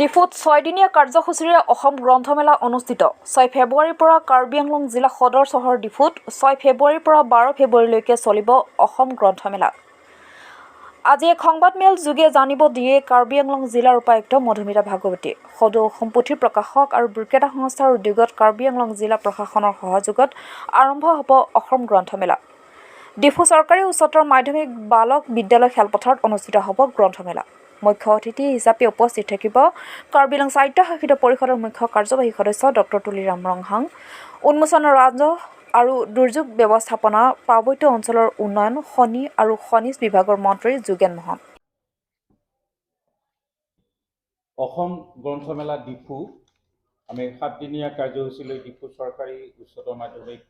ডিফুত 6 দিনীয়া কাৰ্যসূচীৰে অসম গ্ৰন্থমেলা অনুষ্ঠিত 6 ফেব্ৰুৱাৰীৰ পৰা কাৰ্বি আংলং জিলা সদৰ চহৰ ডিফুত 6 ফেব্ৰুৱাৰীৰ পৰা 12 ফেব্ৰুৱাৰীলৈকে চলিব অসম গ্ৰন্থমেলা। আজি এক সংবাদমেল যোগে জানিব দিয়ে কাৰ্বি আংলং জিলাৰ উপায়ুক্ত মধুমিতা ভাগৱতী। সদৌ অসম পুথি প্ৰকাশক আৰু বিক্ৰেতা সংস্থাৰ উদ্যোগত কাৰ্বি আংলং জিলা প্ৰশাসনৰ সহযোগত আৰম্ভ হ'ব অসম গ্ৰন্থমেলা। ডিফু চৰকাৰী উচ্চতৰ মাধ্যমিক বালক বিদ্যালয় খেলপথাৰত অনুষ্ঠিত হ'ব গ্ৰন্থমেলা। মুখ্য অতিথি হিচাপে উপস্থিত থাকিব কাৰ্বি আংলং স্বায়ত্তশাসিত পৰিষদৰ মুখ্য কাৰ্যবাহী সদস্য ডক্টৰ তুলিৰাম ৰংহাং, উন্মোচন ৰাজহ আৰু দুৰ্যোগ ব্যৱস্থাপনা পাৰ্বত্য অঞ্চলৰ উন্নয়ন খনি আৰু খনিজ বিভাগৰ মন্ত্ৰী যোগেন মোহন। অসম গ্ৰন্থমেলা ডিফু আমি 7 দিনীয়া কাৰ্যসূচী লৈ ডিফু চৰকাৰী উচ্চতৰ মাধ্যমিক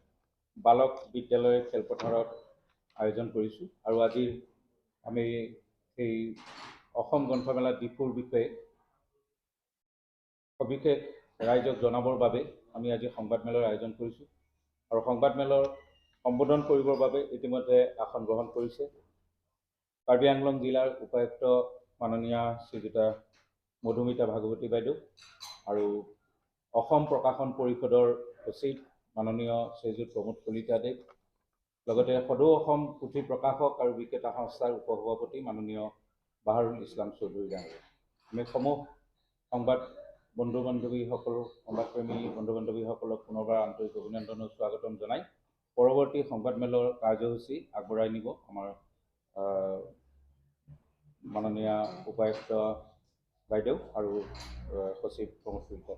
বালক বিদ্যালয় খেলপথাৰত আয়োজন কৰিছোঁ আৰু আজি আমি এই অসম গ্ৰন্থমেলা ডিফুৰ বিষয়ে সবিশেষ ৰাইজক জনাবৰ বাবে আমি আজি সংবাদমেলৰ আয়োজন কৰিছোঁ আৰু সংবাদমেলৰ সম্বোধন কৰিবৰ বাবে ইতিমধ্যে আসন গ্ৰহণ কৰিছে কাৰ্বি আংলং জিলাৰ উপায়ুক্ত মাননীয়া শ্ৰীযুতা মধুমিতা ভাগৱতী বাইদেউ আৰু অসম প্ৰকাশন পৰিষদৰ সচিব মাননীয় শ্ৰীযুত প্ৰমোদ কলিতাদেৱ, লগতে সদৌ অসম পুথি প্ৰকাশক আৰু বিক্ৰেতা সংস্থাৰ উপসভাপতি মাননীয় বাহাৰুল ইছলাম চৌধুৰী ডাঙৰীয়া। আমি সমূহ সংবাদ বন্ধু বান্ধৱীসকল সংবাদপ্ৰেমী বন্ধু বান্ধৱীসকলক পুনৰবাৰ আন্তৰিক অভিনন্দন আৰু স্বাগতম জনাই পৰৱৰ্তী সংবাদমেলৰ কাৰ্যসূচী আগবঢ়াই নিব আমাৰ মাননীয় উপায়ুক্ত বাইদেউ আৰু সচিব প্ৰমোদ কলিতা।